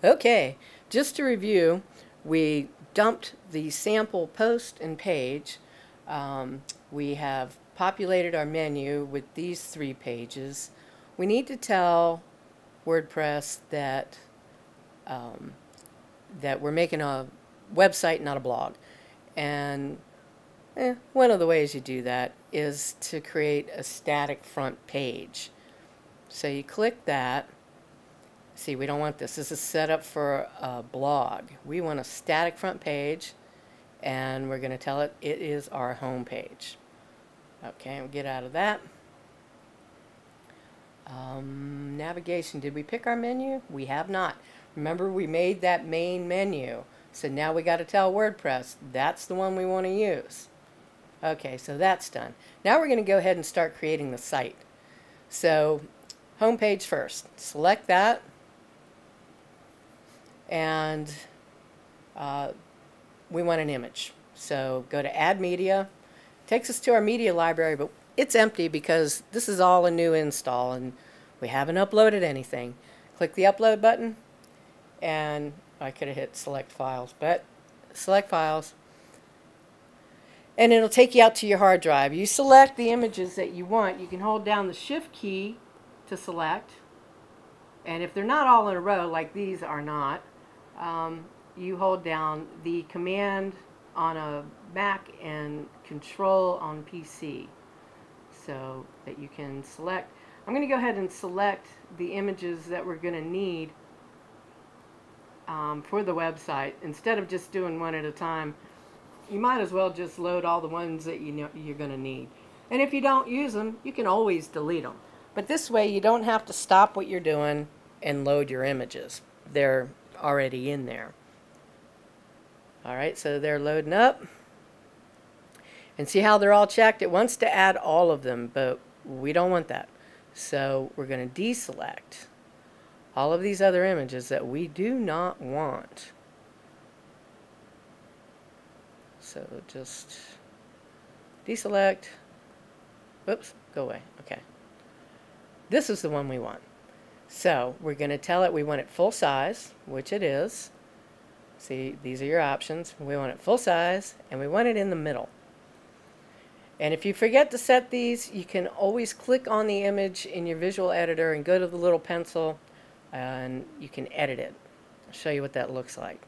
Okay, just to review, we dumped the sample post and page. We have populated our menu with these 3 pages. We need to tell WordPress um, that we're making a website, not a blog. And one of the ways you do that is to create a static front page. So you click that. See, we don't want this. This is set up for a blog. We want a static front page, and we're going to tell it it is our home page. Okay, we'll get out of that. Navigation. Did we pick our menu? We have not. Remember, we made that main menu. So now we got to tell WordPress that's the one we want to use. Okay, so that's done. Now we're going to go ahead and start creating the site. So, home page first. Select that. And we want an image. So go to Add Media. Takes us to our media library, but it's empty because this is all a new install and we haven't uploaded anything. Click the Upload button, and I could have hit Select Files, but Select Files. And it'll take you out to your hard drive. You select the images that you want. You can hold down the Shift key to select. And if they're not all in a row, like these are not, you hold down the Command on a Mac and Control on PC so that you can select. I'm going to go ahead and select the images that we're going to need for the website. Instead of just doing one at a time, you might as well just load all the ones that you know you're going to need. And if you don't use them, you can always delete them. But this way you don't have to stop what you're doing and load your images. They're already in there. Alright, so they're loading up. And see how they're all checked? It wants to add all of them, but we don't want that. So we're going to deselect all of these other images that we do not want. So just deselect. Whoops, go away. Okay. This is the one we want. So we're going to tell it we want it full size, which it is. See, these are your options. We want it full size, and we want it in the middle. And if you forget to set these, you can always click on the image in your visual editor and go to the little pencil, and you can edit it. I'll show you what that looks like.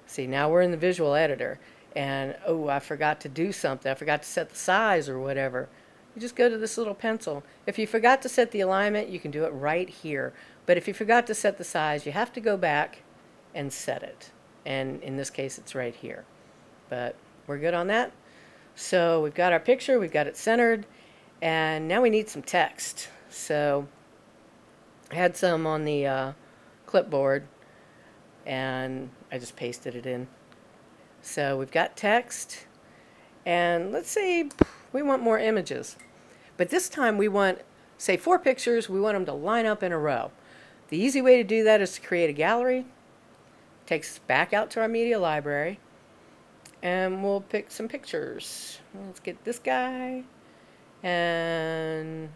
See, now we're in the visual editor, and oh, I forgot to do something. I forgot to set the size or whatever. You just go to this little pencil. If you forgot to set the alignment, you can do it right here. But if you forgot to set the size, you have to go back and set it. And in this case, it's right here. But we're good on that. So we've got our picture, we've got it centered, and now we need some text. So I had some on the clipboard, and I just pasted it in. So we've got text, and let's say we want more images. But this time we want, say, 4 pictures. We want them to line up in a row. The easy way to do that is to create a gallery. Takes us back out to our media library. And we'll pick some pictures. Let's get this guy. And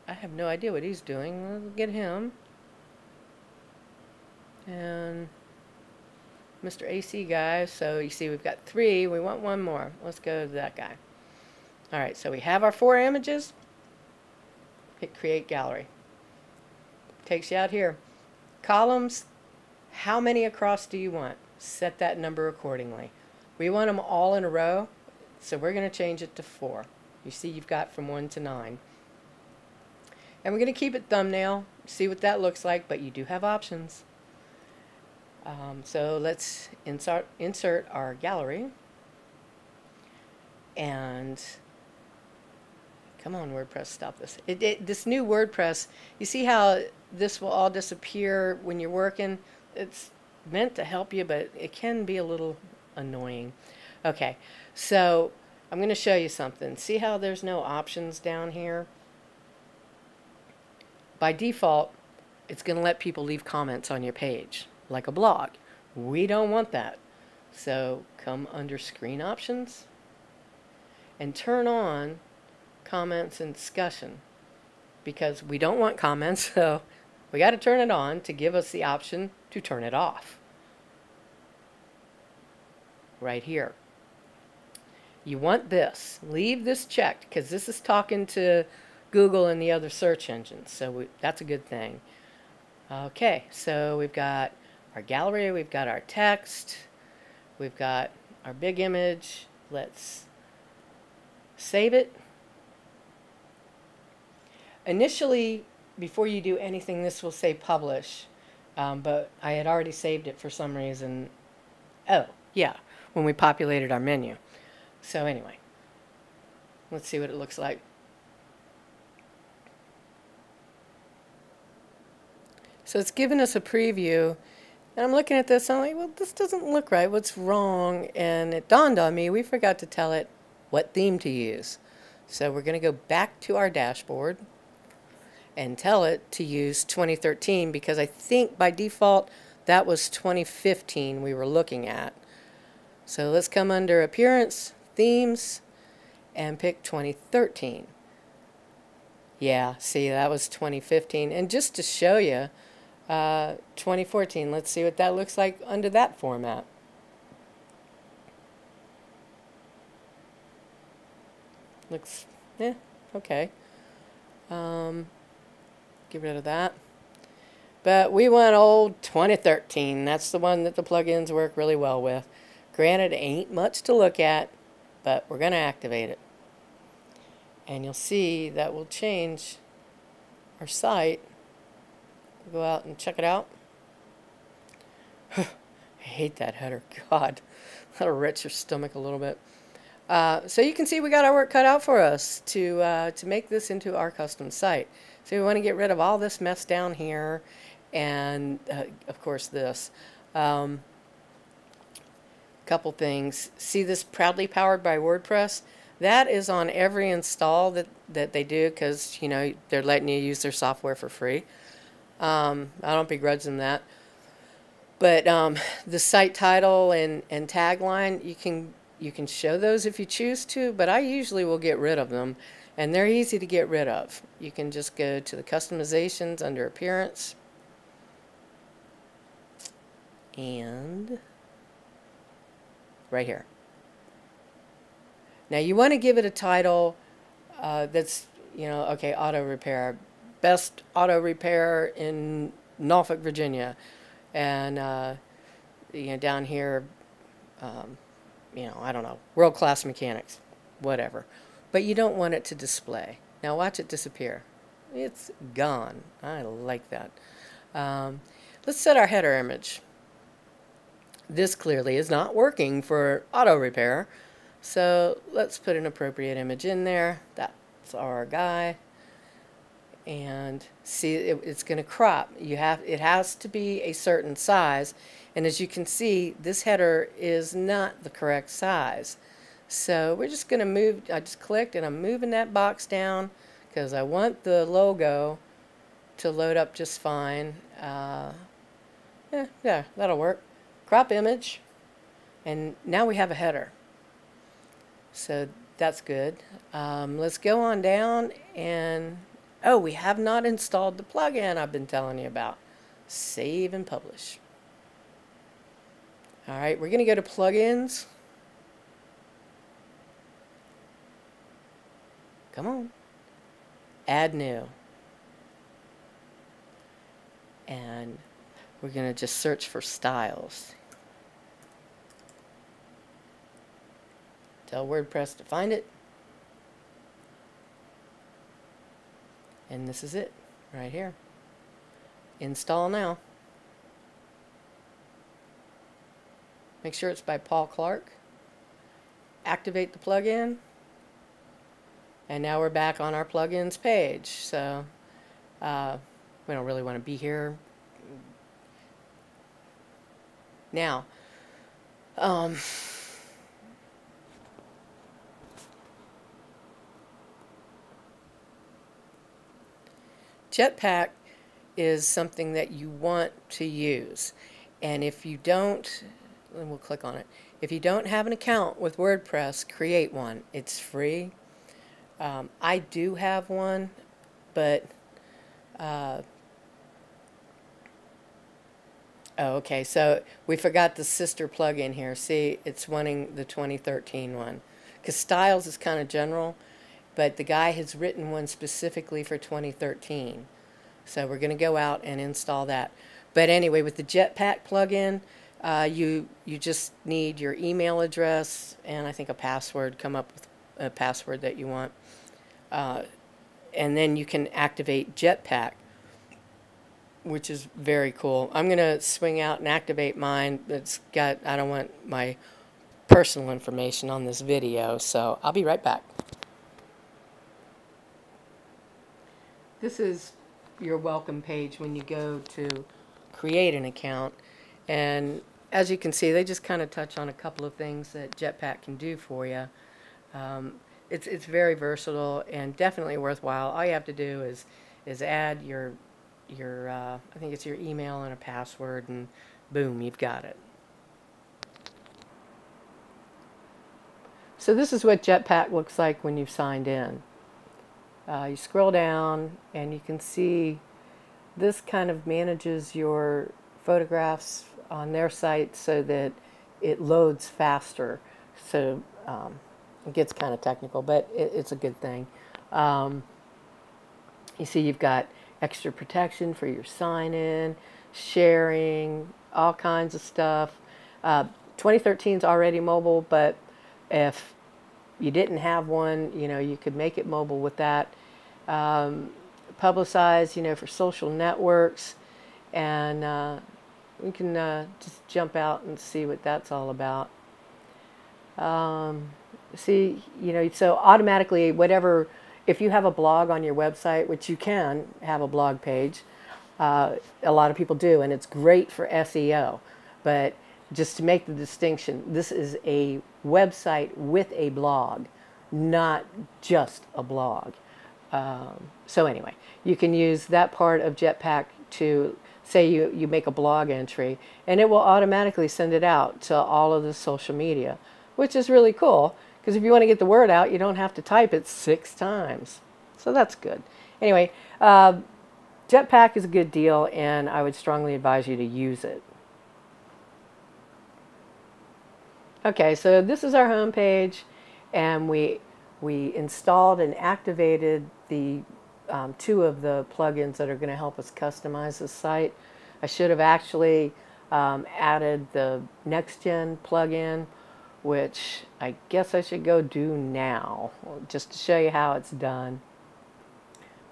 I have no idea what he's doing. Let's get him. And Mr. AC guy. So you see we've got 3. We want 1 more. Let's go to that guy. Alright, so we have our 4 images. Hit Create Gallery. Takes you out here. Columns. How many across do you want? Set that number accordingly. We want them all in a row, so we're going to change it to 4. You see you've got from 1 to 9. And we're going to keep it thumbnail, see what that looks like, but you do have options. So let's insert our gallery. And come on, WordPress, stop this. This new WordPress, you see how this will all disappear when you're working? It's meant to help you, but it can be a little annoying. Okay, so I'm going to show you something. See how there's no options down here? By default, it's going to let people leave comments on your page, like a blog. We don't want that. So come under Screen Options and turn on Comments and Discussion, because we don't want comments, so we got to turn it on to give us the option to turn it off. Right here. You want this. Leave this checked because this is talking to Google and the other search engines. So that's a good thing. Okay, so we've got our gallery, we've got our text, we've got our big image. Let's save it. Initially, before you do anything, this will say publish, but I had already saved it for some reason. Oh, yeah, when we populated our menu. So anyway, let's see what it looks like. So it's given us a preview, and I'm looking at this, and I'm like, well, this doesn't look right. What's wrong? And it dawned on me, we forgot to tell it what theme to use. So we're going to go back to our dashboard and tell it to use 2013, because I think by default that was 2015 we were looking at. So let's come under Appearance, Themes, and pick 2013. Yeah, see, that was 2015. And just to show you, 2014, let's see what that looks like under that format. Looks, okay. Get rid of that. But we went old 2013. That's the one that the plugins work really well with. Granted, ain't much to look at, but we're going to activate it. And you'll see that will change our site. We'll go out and check it out. I hate that header. God, that'll wrench your stomach a little bit. So you can see we got our work cut out for us to make this into our custom site. So we want to get rid of all this mess down here, and of course this. Couple things. See this proudly powered by WordPress? That is on every install that they do, because you know they're letting you use their software for free. I don't begrudge them that. But the site title and tagline, you can show those if you choose to, but I usually will get rid of them, and they're easy to get rid of. You can just go to the customizations under Appearance, and right here. Now you want to give it a title that's, you know, okay, auto repair, best auto repair in Norfolk, Virginia, and you know, down here, you know, I don't know, world-class mechanics, whatever. But you don't want it to display. Now watch it disappear. It's gone. I like that. Let's set our header image. This clearly is not working for auto repair, so let's put an appropriate image in there. That's our guy. And see, it's going to crop. It has to be a certain size, and as you can see, this header is not the correct size. So we're just going to move. I just clicked and I'm moving that box down because I want the logo to load up just fine. Yeah, that'll work. Crop image, and now we have a header. So that's good. Let's go on down, and oh, we have not installed the plugin I've been telling you about. Save and publish. All right, we're going to go to plugins. Come on. Add new. And we're going to just search for styles. Tell WordPress to find it. And this is it right here. Install now. Make sure it's by Paul Clark. Activate the plugin. And now we're back on our plugins page. So we don't really want to be here. Now, Jetpack is something that you want to use, and if you don't, and we'll click on it, if you don't have an account with WordPress, create one. It's free. I do have one, but Oh, okay. So we forgot the sister plugin here. See, it's wanting the 2013 one. Because styles is kind of general, but the guy has written one specifically for 2013. So we're going to go out and install that. But anyway, with the Jetpack plugin, you just need your email address and I think a password. Come up with a password that you want. And then you can activate Jetpack, which is very cool. I'm going to swing out and activate mine. I don't want my personal information on this video, so I'll be right back. This is your welcome page when you go to create an account. And as you can see, they just kind of touch on a couple of things that Jetpack can do for you. It's very versatile and definitely worthwhile. All you have to do is add your I think it's your email and a password, and boom, you've got it. So this is what Jetpack looks like when you've signed in. You scroll down and you can see this kind of manages your photographs on their site so that it loads faster. So it gets kind of technical, but it's a good thing. You see you've got extra protection for your sign-in, sharing, all kinds of stuff. 2013 is already mobile, but if you didn't have one, you could make it mobile with that. Publicize, for social networks, and we can just jump out and see what that's all about. See, so automatically, if you have a blog on your website, which you can have a blog page, a lot of people do, and it's great for SEO. But just to make the distinction, this is a website with a blog, not just a blog. So anyway, you can use that part of Jetpack to say you make a blog entry, and it will automatically send it out to all of the social media, which is really cool. Because if you want to get the word out, you don't have to type it 6 times. So that's good. Anyway, Jetpack is a good deal, and I would strongly advise you to use it. Okay, so this is our home page, and we installed and activated the 2 of the plugins that are going to help us customize the site. I should have actually added the NextGen plugin, which I guess I should go do now, just to show you how it's done.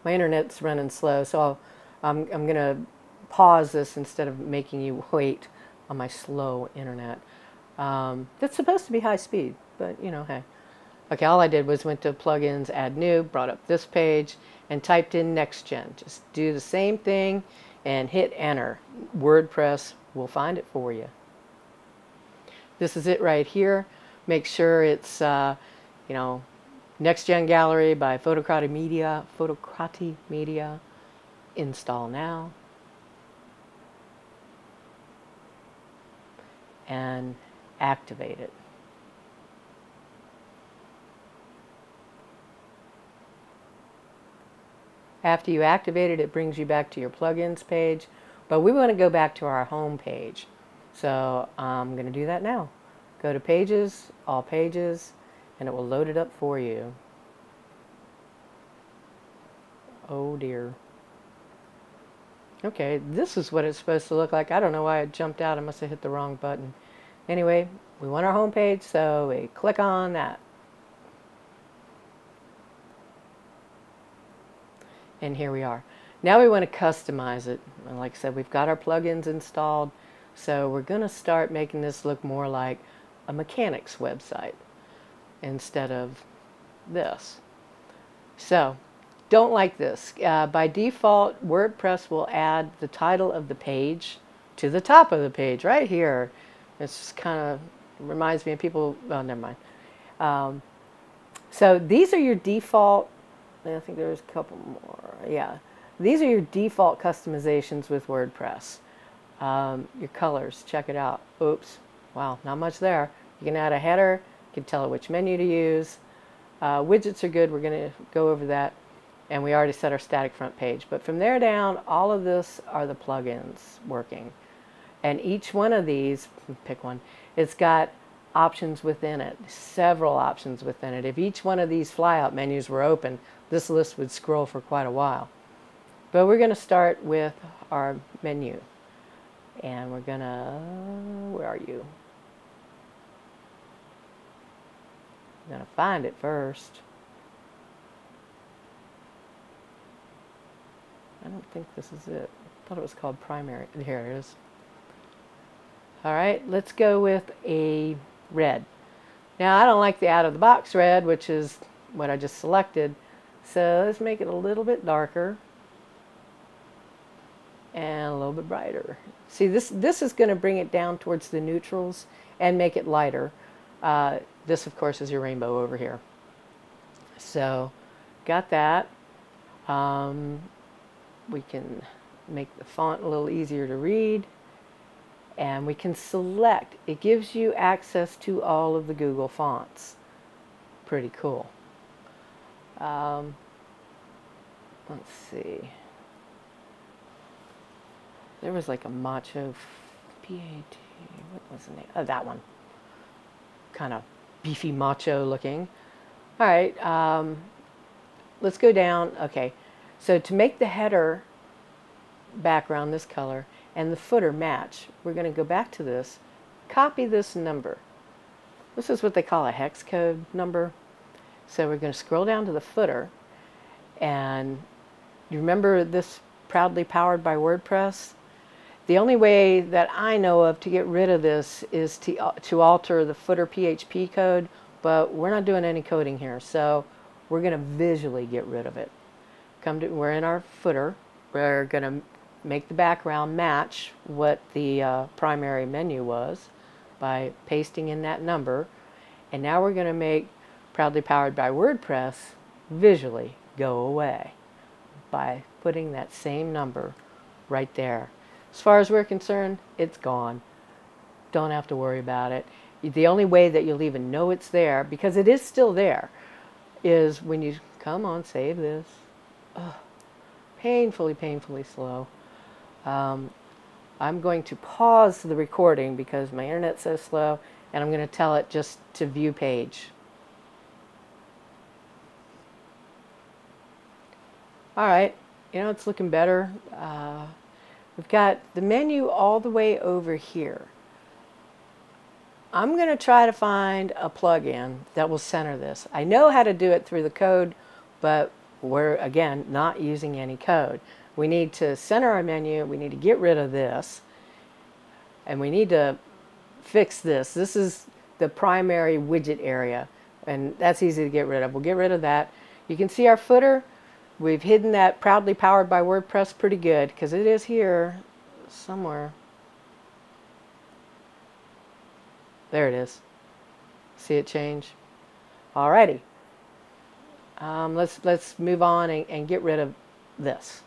My internet's running slow, so I'm going to pause this instead of making you wait on my slow internet. That's supposed to be high speed, but hey. Okay, all I did was went to plugins, add new, brought up this page, and typed in NextGen. Just do the same thing and hit enter. WordPress will find it for you. This is it right here. Make sure it's, NextGen Gallery by Photocraty Media. Install now. And activate it. After you activate it, it brings you back to your plugins page, but we want to go back to our home page. So I'm going to do that now. Go to Pages, All Pages, and it will load it up for you. Oh dear. Okay, this is what it's supposed to look like. I don't know why it jumped out. I must have hit the wrong button. Anyway, we want our home page, so we click on that. And here we are. Now we want to customize it. And like I said, we've got our plugins installed, so we're going to start making this look more like a mechanic's website instead of this. So, don't like this. By default, WordPress will add the title of the page to the top of the page, right here. It's just kind of reminds me of people, oh, never mind. So these are your default, I think there's a couple more, yeah. These are your default customizations with WordPress. Your colors, check it out. Oops, wow, not much there. You can add a header, you can tell it which menu to use. Widgets are good, we're going to go over that. And we already set our static front page. But from there down, all of this are the plugins working. And each one of these, pick one, it's got options within it, several options within it. If each one of these flyout menus were open, this list would scroll for quite a while. But we're going to start with our menu. And we're going to, where are you? I'm going to find it first. I don't think this is it. I thought it was called primary. Here it is. All right, let's go with a red. Now, I don't like the out-of-the-box red, which is what I just selected. So let's make it a little bit darker and a little bit brighter. See, this is going to bring it down towards the neutrals and make it lighter. This, of course, is your rainbow over here. So, got that. We can make the font a little easier to read. And we can select. It gives you access to all of the Google fonts. Pretty cool. Let's see. There was like a macho P-A-T. What was the name? Oh, that one. Kind of beefy macho looking. All right. Let's go down. Okay. So to make the header background this color and the footer match, we're going to go back to this, copy this number. This is what they call a hex code number. So we're going to scroll down to the footer, and you remember this proudly powered by WordPress? The only way that I know of to get rid of this is to alter the footer PHP code, but we're not doing any coding here, so we're going to visually get rid of it. We're in our footer. We're going to make the background match what the primary menu was by pasting in that number. And now we're going to make proudly powered by WordPress visually go away by putting that same number right there. As far as we're concerned, it's gone. Don't have to worry about it. The only way that you'll even know it's there, because it is still there, is when you, come on, save this. Ugh, painfully slow. I'm going to pause the recording because my internet's so slow, and I'm going to tell it just to view page. All right, you know, it's looking better. We've got the menu all the way over here. I'm going to try to find a plugin that will center this. I know how to do it through the code, but we're, again, not using any code. We need to center our menu, we need to get rid of this, and we need to fix this. This is the primary widget area, and that's easy to get rid of. We'll get rid of that. You can see our footer. We've hidden that proudly powered by WordPress pretty good, because it is here somewhere. There it is. See it change? Alrighty. Let's move on and get rid of this.